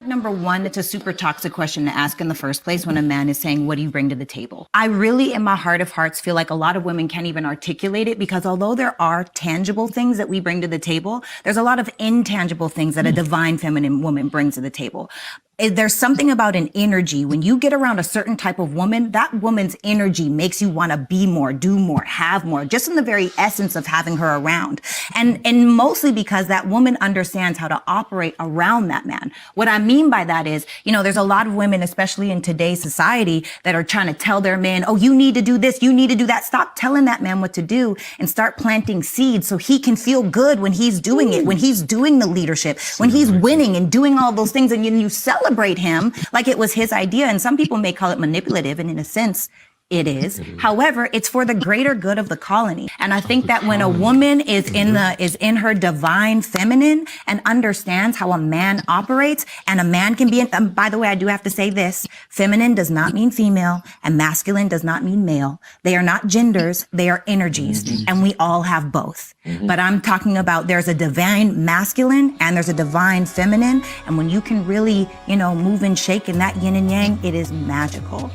Number one, it's a super toxic question to ask in the first place when a man is saying, what do you bring to the table? I really, in my heart of hearts, feel like a lot of women can't even articulate it because although there are tangible things that we bring to the table, there's a lot of intangible things that a divine feminine woman brings to the table. There's something about an energy. When you get around a certain type of woman, that woman's energy makes you want to be more, do more, have more, just in the very essence of having her around. And mostly because that woman understands how to operate around that man. What I mean by that is, there's a lot of women, especially in today's society, that are trying to tell their men, oh, you need to do this, you need to do that. Stop telling that man what to do and start planting seeds so he can feel good when he's doing it, when he's doing the leadership, when he's winning and doing all those things, and you celebrate him like it was his idea. And some people may call it manipulative, and in a sense, it is. However, it's for the greater good of the colony. And I think that when a woman is in her divine feminine and understands how a man operates, and a man can be by the way, I do have to say this, feminine does not mean female and masculine does not mean male. They are not genders, they are energies, and we all have both. But I'm talking about there's a divine masculine and there's a divine feminine. And when you can really, move and shake in that yin and yang, it is magical.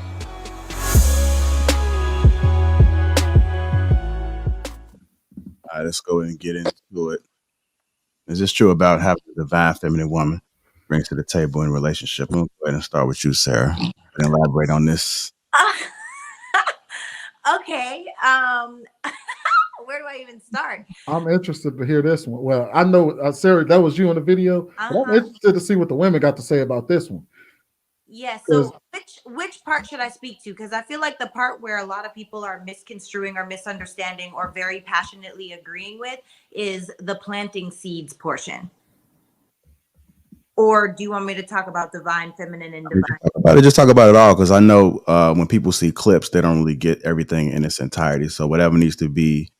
All right, let's go and get into it. Is this true about having a divine feminine woman brings to the table in a relationship? I'm going to go ahead and start with you, Sarah, and elaborate on this. Okay. Where do I even start? I'm interested to hear this one. Well, I know, Sarah, that was you in the video, but I'm interested to see what the women got to say about this one. Yeah, so which part should I speak to? Because I feel like the part where a lot of people are misconstruing or misunderstanding or very passionately agreeing with is the planting seeds portion. Or do you want me to talk about divine feminine and divine? Just talk about it all, because I know when people see clips, they don't really get everything in its entirety. So whatever needs to be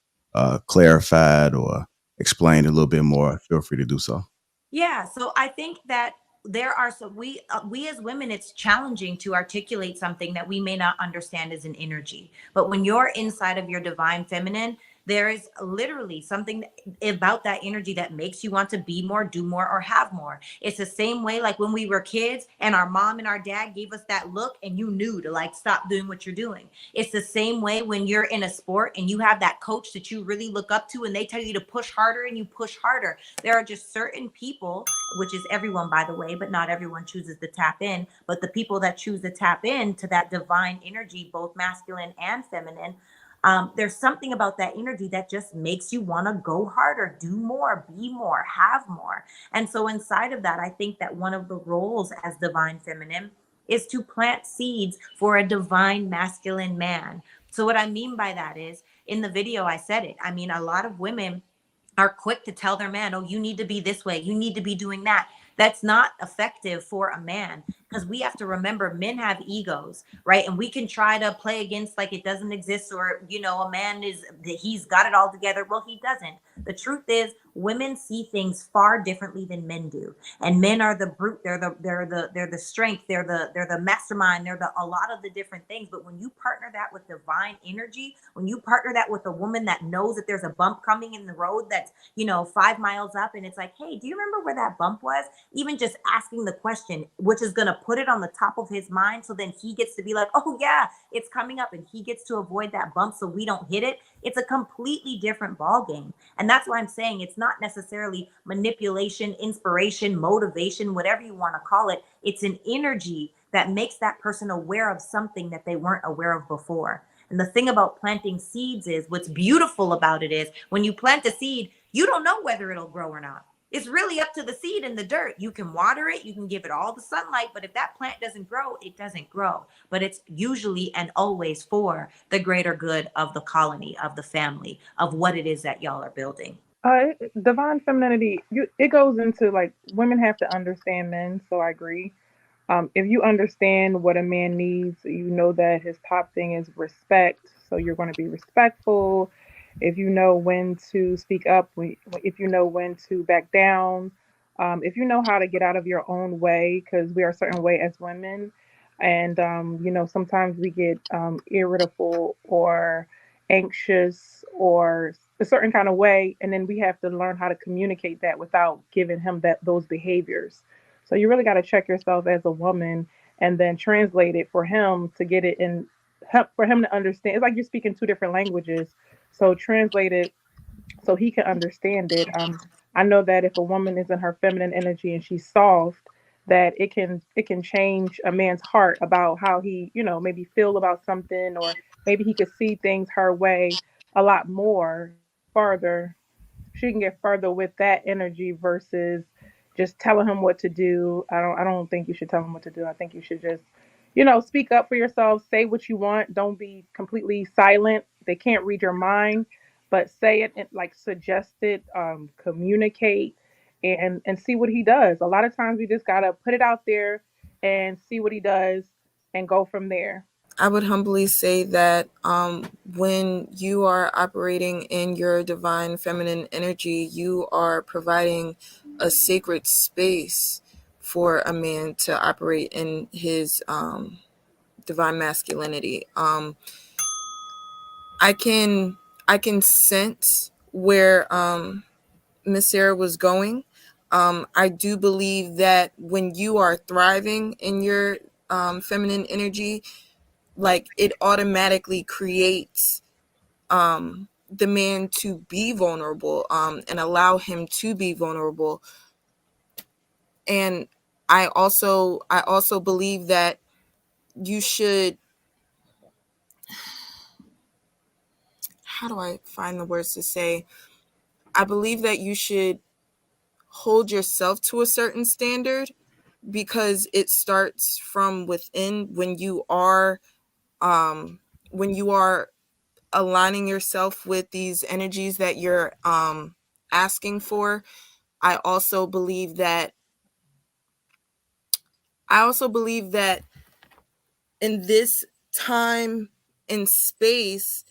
clarified or explained a little bit more, feel free to do so. Yeah, so I think that there are we as women, it's challenging to articulate something that we may not understand as an energy. But when you're inside of your divine feminine, there is literally something about that energy that makes you want to be more, do more, or have more. It's the same way like when we were kids and our mom and our dad gave us that look and you knew to stop doing what you're doing. It's the same way when you're in a sport and you have that coach that you really look up to and they tell you to push harder and you push harder. There are just certain people, which is everyone, by the way, but not everyone chooses to tap in. But the people that choose to tap in to that divine energy, both masculine and feminine, there's something about that energy that just makes you want to go harder, do more, be more, have more. And so inside of that, I think that one of the roles as divine feminine is to plant seeds for a divine masculine man. So what I mean by that is, in the video, I said it. I mean, a lot of women are quick to tell their man, oh, you need to be this way, you need to be doing that. That's not effective for a man, because we have to remember men have egos, right? And we can try to play against like it doesn't exist, or a man he's got it all together. Well, he doesn't. The truth is, women see things far differently than men do, and men are the brute. They're the strength. They're the mastermind. They're a lot of the different things. But when you partner that with divine energy, when you partner that with a woman that knows that there's a bump coming in the road that's 5 miles up, and it's like, hey, do you remember where that bump was? Even just asking the question, which is going to put it on the top of his mind, so then he gets to be like, oh yeah, it's coming up, and he gets to avoid that bump so we don't hit it. It's a completely different ball game. And that's why I'm saying it's not necessarily manipulation, inspiration, motivation, whatever you want to call it. It's an energy that makes that person aware of something that they weren't aware of before. And the thing about planting seeds is, what's beautiful about it is, when you plant a seed, you don't know whether it'll grow or not. It's really up to the seed in the dirt. You can water it, you can give it all the sunlight, but if that plant doesn't grow, it doesn't grow. But it's usually and always for the greater good of the colony, of the family, of what it is that y'all are building. Divine femininity, it goes into like women have to understand men, so I agree. If you understand what a man needs, you know that his top thing is respect, so you're going to be respectful. If you know when to speak up, if you know when to back down, if you know how to get out of your own way, because we are a certain way as women, and sometimes we get irritable or anxious or a certain kind of way, and then we have to learn how to communicate that without giving him those behaviors. So you really got to check yourself as a woman and then translate it for him to get it in, for him to understand. It's like you're speaking two different languages. So translate it so he can understand it. I know that if a woman is in her feminine energy and she's soft, that it can change a man's heart about how he, maybe feel about something, or maybe he could see things her way a lot more farther. She can get further with that energy versus just telling him what to do. I don't think you should tell him what to do. I think you should just, speak up for yourself, say what you want. Don't be completely silent. They can't read your mind, but say it and like suggest it, communicate, and see what he does. A lot of times we just gotta put it out there and see what he does and go from there. I would humbly say that when you are operating in your divine feminine energy, you are providing a sacred space for a man to operate in his divine masculinity. I can sense where Miss Sarah was going. I do believe that when you are thriving in your feminine energy, like it automatically creates the man to be vulnerable, and allow him to be vulnerable. And I also believe that you should, how do I find the words to say? I believe that you should hold yourself to a certain standard, because it starts from within. When you are aligning yourself with these energies that you're asking for. I also believe that in this time and space,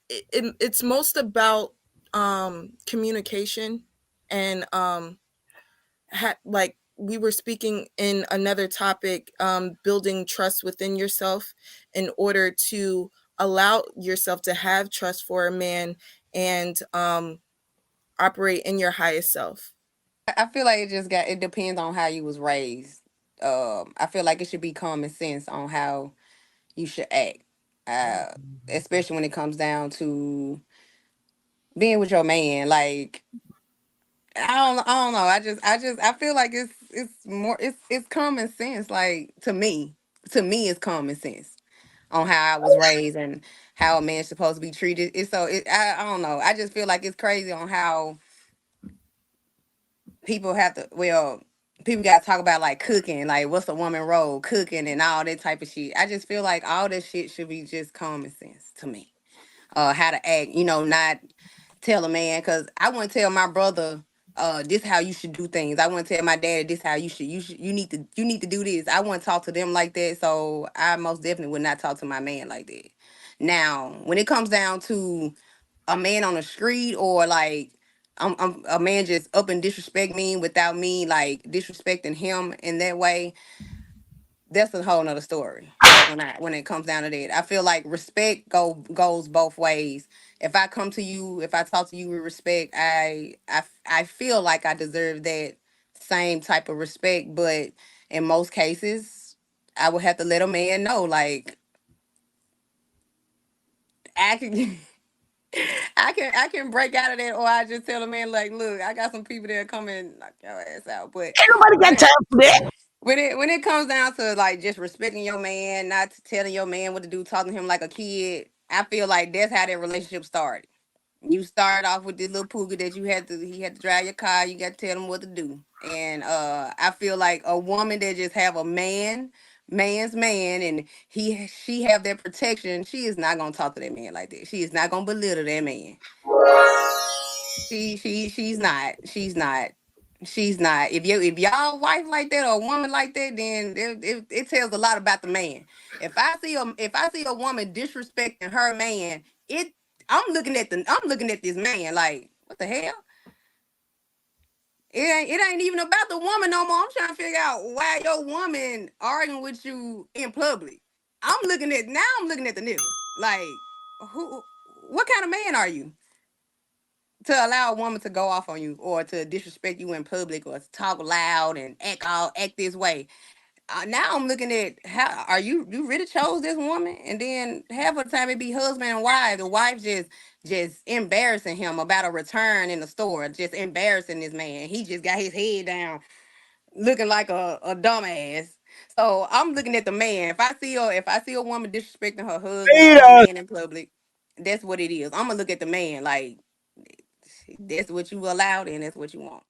it's most about communication, and like we were speaking in another topic, building trust within yourself in order to allow yourself to have trust for a man, and operate in your highest self. I feel like it depends on how you was raised. I feel like it should be common sense on how you should act. Uh, Especially when it comes down to being with your man. Like I don't know. I feel like it's common sense. Like to me it's common sense on how I was raised and how a man's supposed to be treated. I don't know. I just feel like it's crazy on how people have to people got to talk about like cooking, like what's a woman role, cooking and all that type of shit. I just feel like all that shit should be just common sense to me. How to act, not tell a man, because I wouldn't tell my brother this how you should do things. I wouldn't tell my dad this how you need to do this. I wouldn't talk to them like that. So I most definitely would not talk to my man like that. Now when it comes down to a man on the street, or like I'm a man just up and disrespect me without me like disrespecting him in that way, that's a whole nother story. When it comes down to that, I feel like respect goes both ways. If I talk to you with respect, I feel like I deserve that same type of respect. But in most cases, I would have to let a man know, like I can. I can break out of that, or I just tell a man like, look, I got some people that come and knock your ass out. But Ain't nobody when got it time for that. when it comes down to like just respecting your man, not telling your man what to do, talking to him like a kid, I feel like that's how that relationship started. You started off with this little pooga that he had to drive your car, you got to tell him what to do. And I feel like a woman that just have a man's man, and she have that protection, she is not gonna talk to that man like that. She is not gonna belittle that man. She's not. If y'all wife like that or a woman like that, then it tells a lot about the man. If I see a woman disrespecting her man, I'm looking at this man like, what the hell? It ain't even about the woman no more. I'm trying to figure out why your woman arguing with you in public. I'm looking at the nigga. Like, who what kind of man are you? to allow a woman to go off on you or to disrespect you in public or to talk loud and act this way. Now I'm looking at how are you really chose this woman, and then half of the time it be husband and wife. The wife just embarrassing him about a return in the store, just embarrassing this man. He just got his head down, looking like a dumbass. So I'm looking at the man. If I see a woman disrespecting her husband or her man in public, that's what it is. I'm gonna look at the man like that's what you allowed and that's what you want.